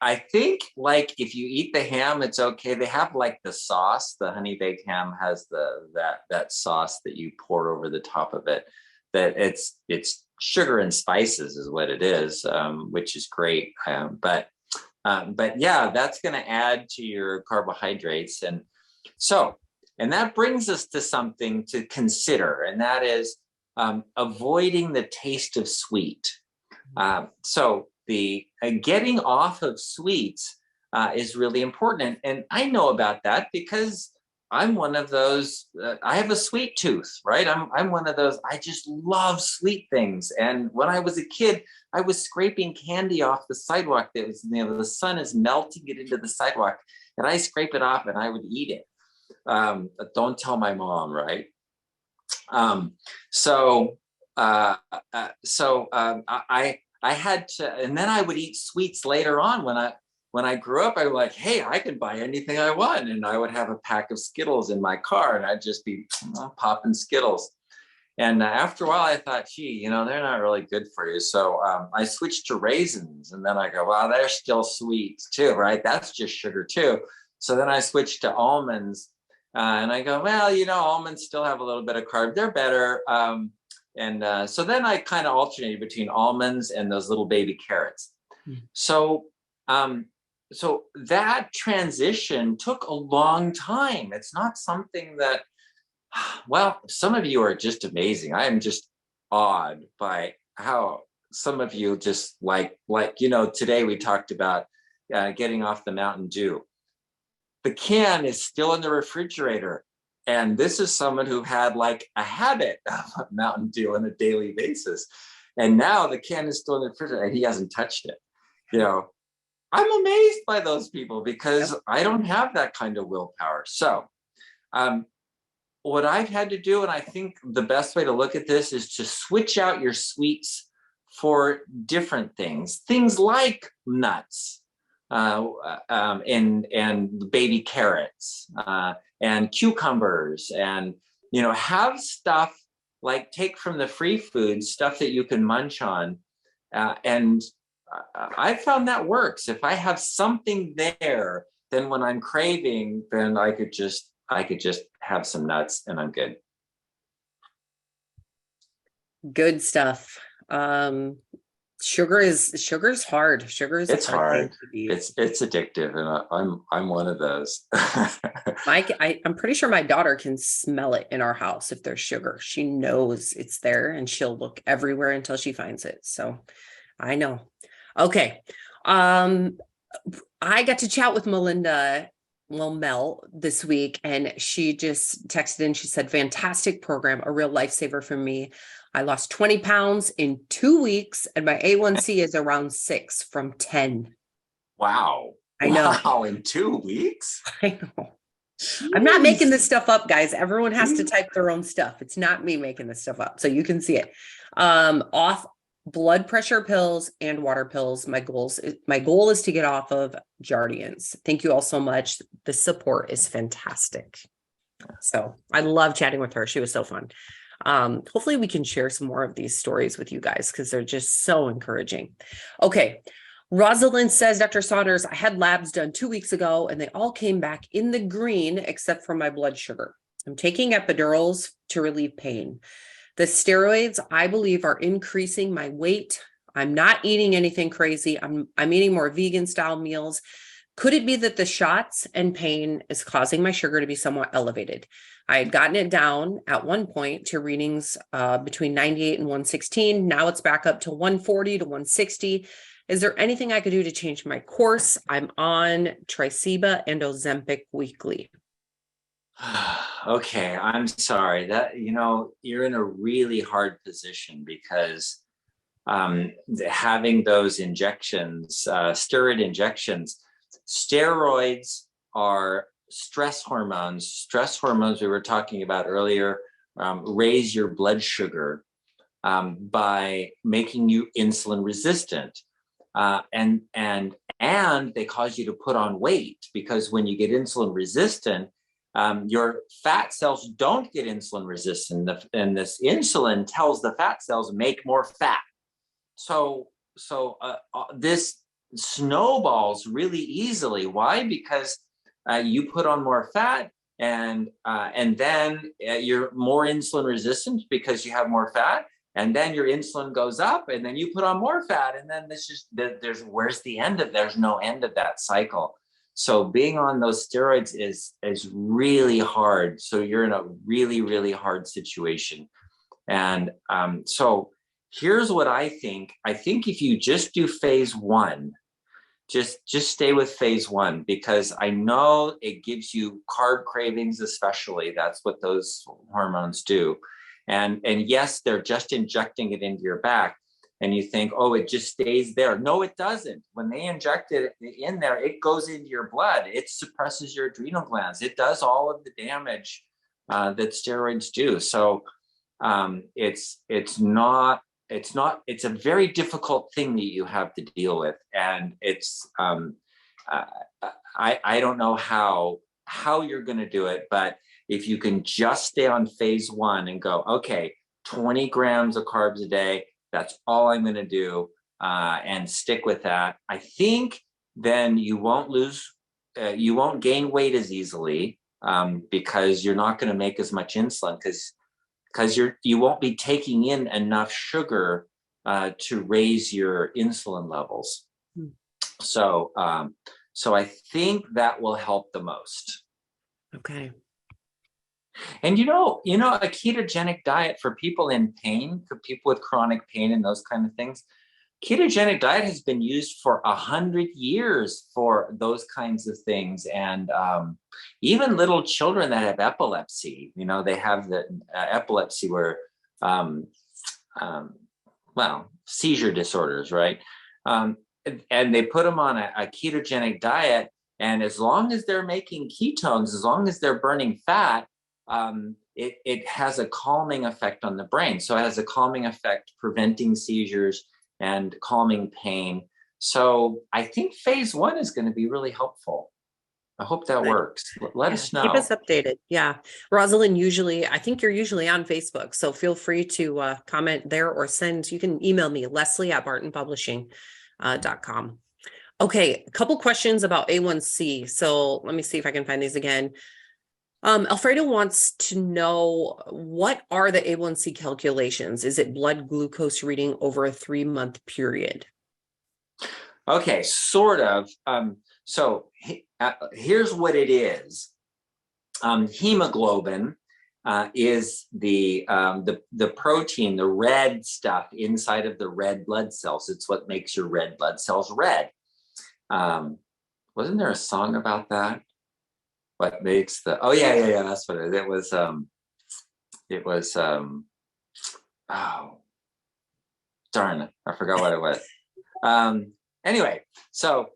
I think, like, if you eat the ham, it's okay. They have like the sauce. The honey baked ham has that sauce that you pour over the top of it. That it's sugar and spices is what it is, which is great. But yeah, that's going to add to your carbohydrates, and that brings us to something to consider, and that is avoiding the taste of sweet. So the getting off of sweets is really important, and I know about that because I'm one of those. I have a sweet tooth, right? I'm one of those. I just love sweet things. And when I was a kid, I was scraping candy off the sidewalk. That was, the sun is melting it into the sidewalk, and I scrape it off and I would eat it. Don't tell my mom, right? I had to, and then I would eat sweets later on when I grew up. I was like, hey, I can buy anything I want. And I would have a pack of Skittles in my car, and I'd just be popping Skittles. And after a while, I thought, gee, they're not really good for you. So I switched to raisins, and then I go, well, they're still sweet too, right? That's just sugar too. So then I switched to almonds, and I go, well, almonds still have a little bit of carb. They're better. So then I kind of alternated between almonds and those little baby carrots. So that transition took a long time. It's not something that, well, some of you are just amazing. I am just awed by how some of you just like today we talked about getting off the Mountain Dew. The can is still in the refrigerator. And this is someone who had like a habit of Mountain Dew on a daily basis. And now the can is still in the refrigerator and he hasn't touched it. I'm amazed by those people because I don't have that kind of willpower. So what I've had to do, and I think the best way to look at this, is to switch out your sweets for different things like nuts and baby carrots and cucumbers, and have stuff like, take from the free food stuff that you can munch on, and I found that works. If I have something there, then when I'm craving, then I could just have some nuts and I'm good. Good stuff. Sugar's hard. It's hard. It's addictive, and I'm one of those. I'm pretty sure my daughter can smell it in our house if there's sugar. She knows it's there, and she'll look everywhere until she finds it. So I know. Okay. I got to chat with Mel this week, and she just texted in. She said, fantastic program, a real lifesaver for me. I lost 20 pounds in 2 weeks, and my A1C is around 6 from 10. Wow. I know. Wow, in 2 weeks? I know. Jeez. I'm not making this stuff up, guys. Everyone has to type their own stuff. It's not me making this stuff up. So you can see it. Off blood pressure pills and water pills. My goal is to get off of Jardians. Thank you all so much. The support is fantastic. So I love chatting with her. She was so fun. Hopefully we can share some more of these stories with you guys because they're just so encouraging. Okay. Rosalind says, Dr. Saunders, I had labs done 2 weeks ago and they all came back in the green except for my blood sugar. I'm taking epidurals to relieve pain. The steroids, I believe, are increasing my weight. I'm not eating anything crazy. I'm eating more vegan style meals. Could it be that the shots and pain is causing my sugar to be somewhat elevated? I had gotten it down at one point to readings between 98 and 116. Now it's back up to 140 to 160. Is there anything I could do to change my course? I'm on Triceba and Ozempic weekly. Okay, I'm sorry that, you're in a really hard position because having those injections, steroid injections, steroids are stress hormones. Stress hormones we were talking about earlier raise your blood sugar by making you insulin resistant, and they cause you to put on weight, because when you get insulin resistant, your fat cells don't get insulin resistant, and this insulin tells the fat cells make more fat. So this snowballs really easily. Why? Because you put on more fat, and then you're more insulin resistant because you have more fat, and then your insulin goes up, and then you put on more fat, and then where's the end of? There's no end of that cycle. So being on those steroids is really hard. So you're in a really, really hard situation, and so here's what I think. I think if you just do phase one, just stay with phase one, because I know it gives you carb cravings, especially. That's what those hormones do. And yes, they're just injecting it into your back, and you think, oh, it just stays there. No, it doesn't. When they inject it in there, it goes into your blood. It suppresses your adrenal glands. It does all of the damage that steroids do. So it's a very difficult thing that you have to deal with. And it's, I don't know how you're going to do it, but if you can just stay on phase one and go, okay, 20 grams of carbs a day, that's all I'm going to do, and stick with that, I think then you won't gain weight as easily, because you're not going to make as much insulin, because you won't be taking in enough sugar to raise your insulin levels. So I think that will help the most. Okay. And a ketogenic diet for people in pain, for people with chronic pain and those kind of things, ketogenic diet has been used for 100 years for those kinds of things. And even little children that have epilepsy, they have the epilepsy where, seizure disorders, right? And they put them on a ketogenic diet. And as long as they're making ketones, as long as they're burning fat, it has a calming effect on the brain. So it has a calming effect, preventing seizures and calming pain. So I think phase one is going to be really helpful. I hope that works. Let us know. Keep us updated. Yeah. Rosalind, I think you're usually on Facebook, so feel free to comment there, or you can email me, Leslie@bartonpublishing.com. Okay. A couple questions about A1C. So let me see if I can find these again. Alfredo wants to know, what are the A1C calculations? Is it blood glucose reading over a 3-month period? Okay, sort of. Here's what it is. Hemoglobin is the protein, the red stuff inside of the red blood cells. It's what makes your red blood cells red. Wasn't there a song about that? What makes the, oh yeah, that's what it is. Oh darn it, I forgot what it was. Anyway, so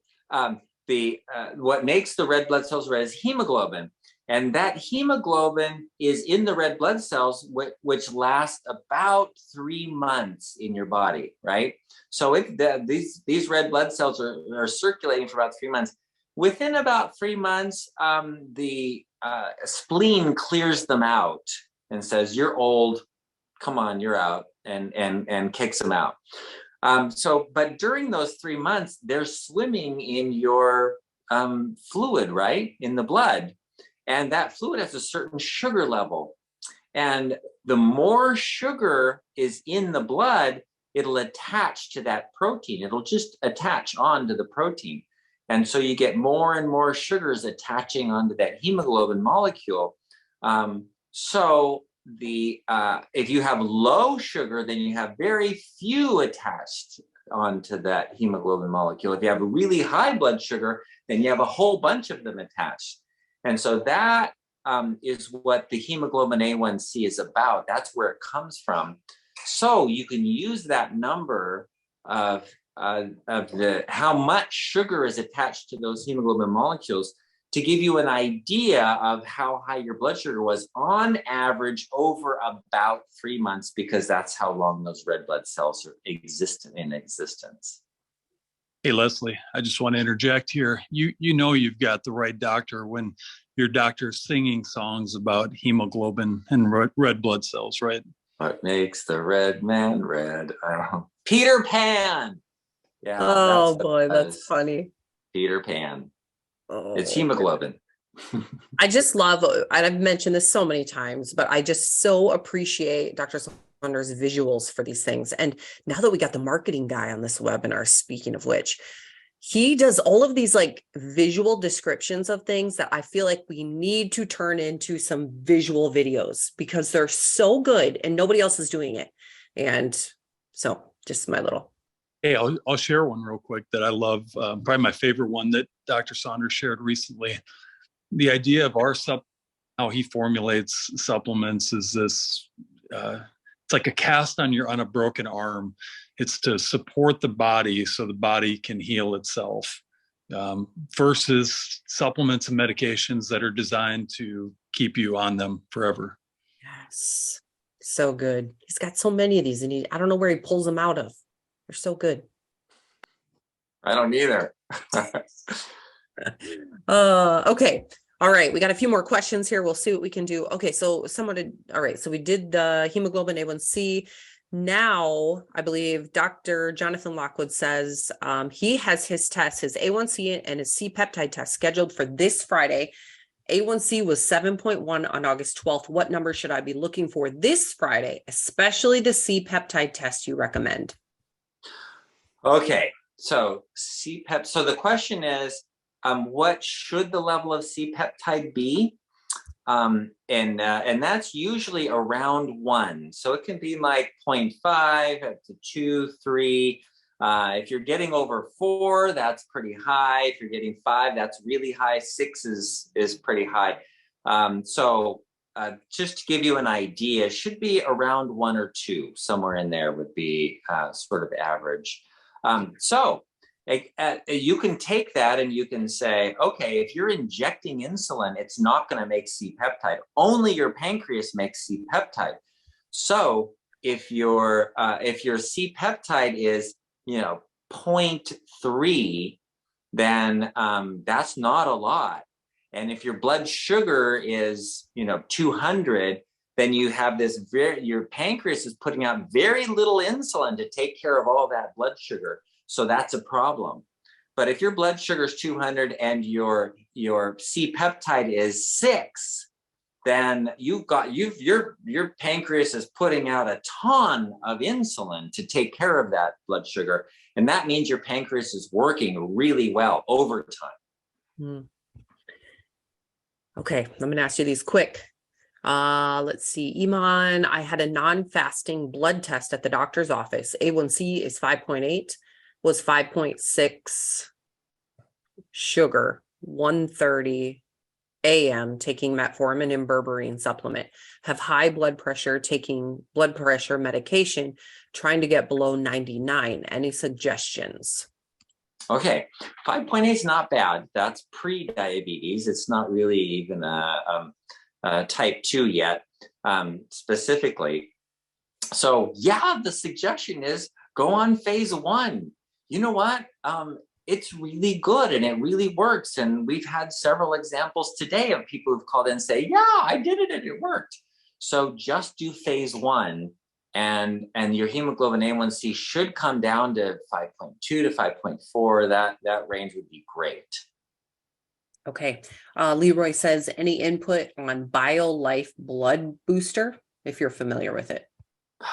what makes the red blood cells red is hemoglobin, and that hemoglobin is in the red blood cells, which last about 3 months in your body, right? So if these red blood cells are circulating for about 3 months, within about 3 months, the spleen clears them out and says, "You're old, come on, you're out," and kicks them out. But during those 3 months, they're swimming in your fluid, right, in the blood, And that fluid has a certain sugar level. And the more sugar is in the blood, it'll attach to that protein. It'll just attach onto the protein. And so you get more and more sugars attaching onto that hemoglobin molecule. So if you have low sugar, then you have very few attached onto that hemoglobin molecule. If you have a really high blood sugar, then you have a whole bunch of them attached. And so that is what the hemoglobin A1C is about. That's where it comes from. So you can use that number of how much sugar is attached to those hemoglobin molecules to give you an idea of how high your blood sugar was on average over about 3 months, because that's how long those red blood cells are in existence. Hey, Leslie, I just want to interject here. You know you've got the right doctor when your doctor's singing songs about hemoglobin and red blood cells, right? What makes the red man red? Peter Pan. Yeah. Oh boy, that's funny. Peter Pan. Oh. It's hemoglobin. I just love, and I've mentioned this so many times, but I just so appreciate Dr. Saunders' visuals for these things. And now that we got the marketing guy on this webinar, speaking of which, he does all of these like visual descriptions of things that I feel like we need to turn into some visual videos because they're so good and nobody else is doing it. And so just my little. Hey, I'll share one real quick that I love. Probably my favorite one that Dr. Saunders shared recently. The idea of how he formulates supplements is this, it's like a cast on a broken arm. It's to support the body so the body can heal itself, versus supplements and medications that are designed to keep you on them forever. Yes. So good. He's got so many of these and I don't know where he pulls them out of. They're so good. I don't either. Okay. All right. We got a few more questions here. We'll see what we can do. Okay. So all right. So we did the hemoglobin A1C. Now, I believe Dr. Jonathan Lockwood says he has his test, his A1C and his C-peptide test scheduled for this Friday. A1C was 7.1 on August 12th. What number should I be looking for this Friday, especially the C-peptide test you recommend? Okay, so so the question is, what should the level of C-peptide be? And that's usually around 1. So it can be like 0.5 up to 2, 3. If you're getting over 4, that's pretty high. If you're getting 5, that's really high. 6 is pretty high. Just to give you an idea, it should be around 1 or 2, somewhere in there would be sort of average. You can take that and you can say, okay, if you're injecting insulin, it's not going to make C-peptide. Only your pancreas makes C-peptide. So if your C-peptide is 0.3, then that's not a lot. And if your blood sugar is 200, then you have your pancreas is putting out very little insulin to take care of all that blood sugar. So that's a problem. But if your blood sugar is 200 and your C-peptide is 6, then your pancreas is putting out a ton of insulin to take care of that blood sugar. And that means your pancreas is working really well over time. Okay, I'm going to ask you these quick. Let's see, Iman, I had a non-fasting blood test at the doctor's office. A1C is 5.8, was 5.6, sugar, 1:30 a.m. taking metformin and berberine supplement, have high blood pressure, taking blood pressure medication, trying to get below 99. Any suggestions? Okay, 5.8 is not bad. That's pre-diabetes. It's not really even a type 2 yet, specifically. So yeah, the suggestion is go on phase 1. You know what? It's really good and it really works. And we've had several examples today of people who've called in and say, yeah, I did it and it worked. So just do phase 1 and your hemoglobin A1C should come down to 5.2 to 5.4. That range would be great. Okay. Leroy says, any input on BioLife blood booster, if you're familiar with it?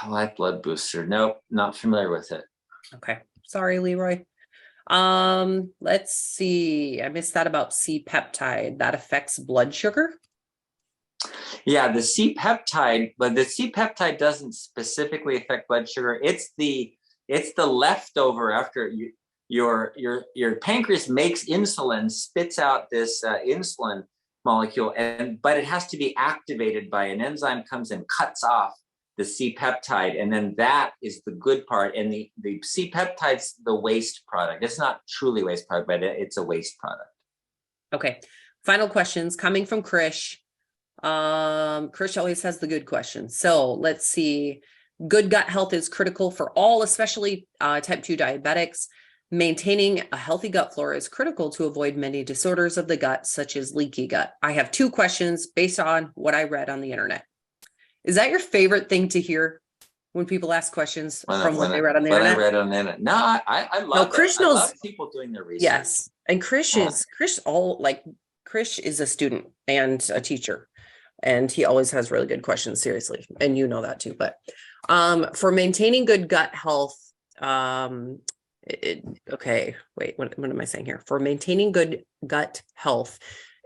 Life blood booster. Nope, not familiar with it. Okay. Sorry, Leroy. Let's see. I missed that about C-peptide. That affects blood sugar. Yeah, the C-peptide, but the C-peptide doesn't specifically affect blood sugar. It's the leftover after your pancreas makes insulin, spits out this insulin molecule, but it has to be activated by an enzyme, comes and cuts off the C-peptide, and then that is the good part. And the C-peptide's the waste product. It's not truly waste product, but it's a waste product. Okay. Final questions coming from Krish. Krish always has the good questions. So let's see. Good gut health is critical for all, especially type 2 diabetics. Maintaining a healthy gut flora is critical to avoid many disorders of the gut, such as leaky gut. I have 2 questions based on what I read on the internet. Is that your favorite thing to hear when people ask questions from what they read on the internet? What I read on the internet. No, I love Krish knows, I love people doing their research. Yes. And Krish is a student and a teacher. And he always has really good questions, seriously. And you know that too. But for maintaining good gut health, okay, wait, what am I saying here? For maintaining good gut health,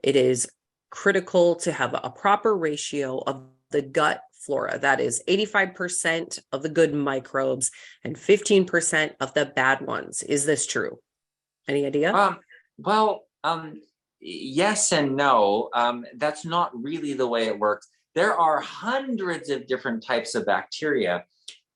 it is critical to have a proper ratio of the gut flora. That is 85% of the good microbes and 15% of the bad ones. Is this true? Any idea? Yes and no. That's not really the way it works. There are hundreds of different types of bacteria,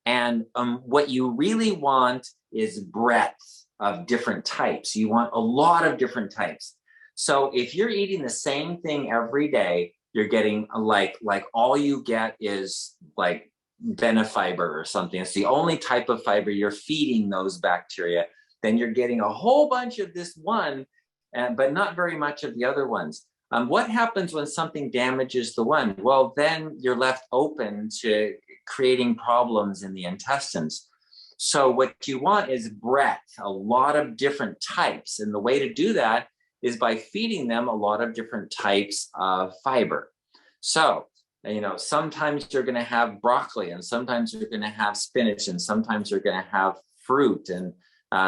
and what you really want is breadth of different types. You want a lot of different types. So if you're eating the same thing every day, you're getting like all you get is like benefiber or something. It's the only type of fiber you're feeding those bacteria. Then you're getting a whole bunch of this one, but not very much of the other ones. What happens when something damages the one? Well, then you're left open to creating problems in the intestines. So what you want is breadth, a lot of different types. And the way to do that is by feeding them a lot of different types of fiber. So, sometimes you're going to have broccoli, and sometimes you're going to have spinach, and sometimes you're going to have fruit, and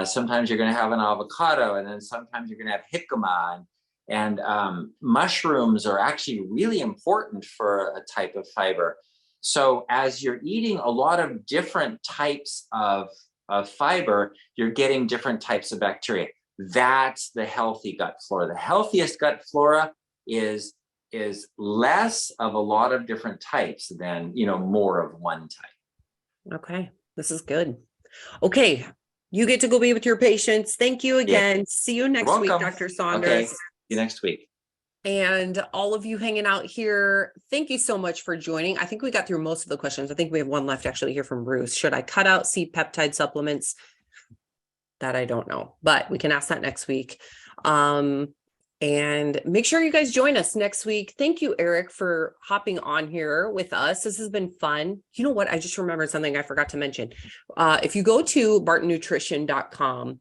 sometimes you're going to have an avocado, and then sometimes you're going to have jicama, and mushrooms are actually really important for a type of fiber. So as you're eating a lot of different types of fiber, you're getting different types of bacteria. That's the healthy gut flora. The healthiest gut flora is less of a lot of different types than, more of one type. Okay, this is good. Okay. You get to go be with your patients. Thank you again. Yeah. See you next week, Dr. Saunders. Okay. See you next week. And all of you hanging out here, thank you so much for joining. I think we got through most of the questions. I think we have one left actually here from Bruce. Should I cut out C-peptide supplements? That I don't know, but we can ask that next week. And make sure you guys join us next week. Thank you, Eric, for hopping on here with us. This has been fun. You know what? I just remembered something I forgot to mention. If you go to bartonnutrition.com,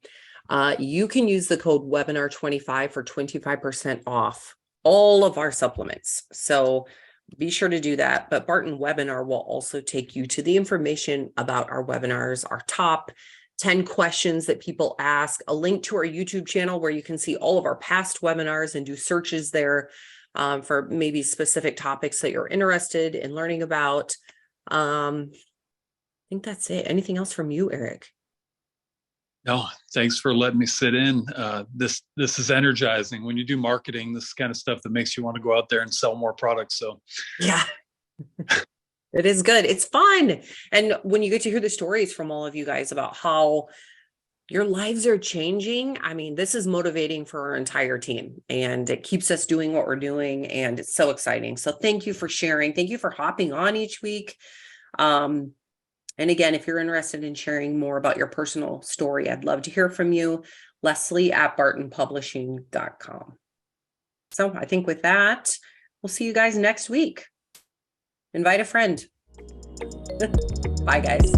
you can use the code webinar25 for 25% off all of our supplements. So be sure to do that. But Barton Webinar will also take you to the information about our webinars, our top 10 questions that people ask, a link to our YouTube channel where you can see all of our past webinars and do searches there for maybe specific topics that you're interested in learning about. I think that's it. Anything else from you, Eric? No, thanks for letting me sit in. This is energizing. When you do marketing, this is kind of stuff that makes you want to go out there and sell more products. So yeah. It is good. It's fun. And when you get to hear the stories from all of you guys about how your lives are changing, I mean, this is motivating for our entire team, and it keeps us doing what we're doing. And it's so exciting. So thank you for sharing. Thank you for hopping on each week. And again, if you're interested in sharing more about your personal story, I'd love to hear from you. Leslie@bartonpublishing.com. So I think with that, we'll see you guys next week. Invite a friend. Bye, guys.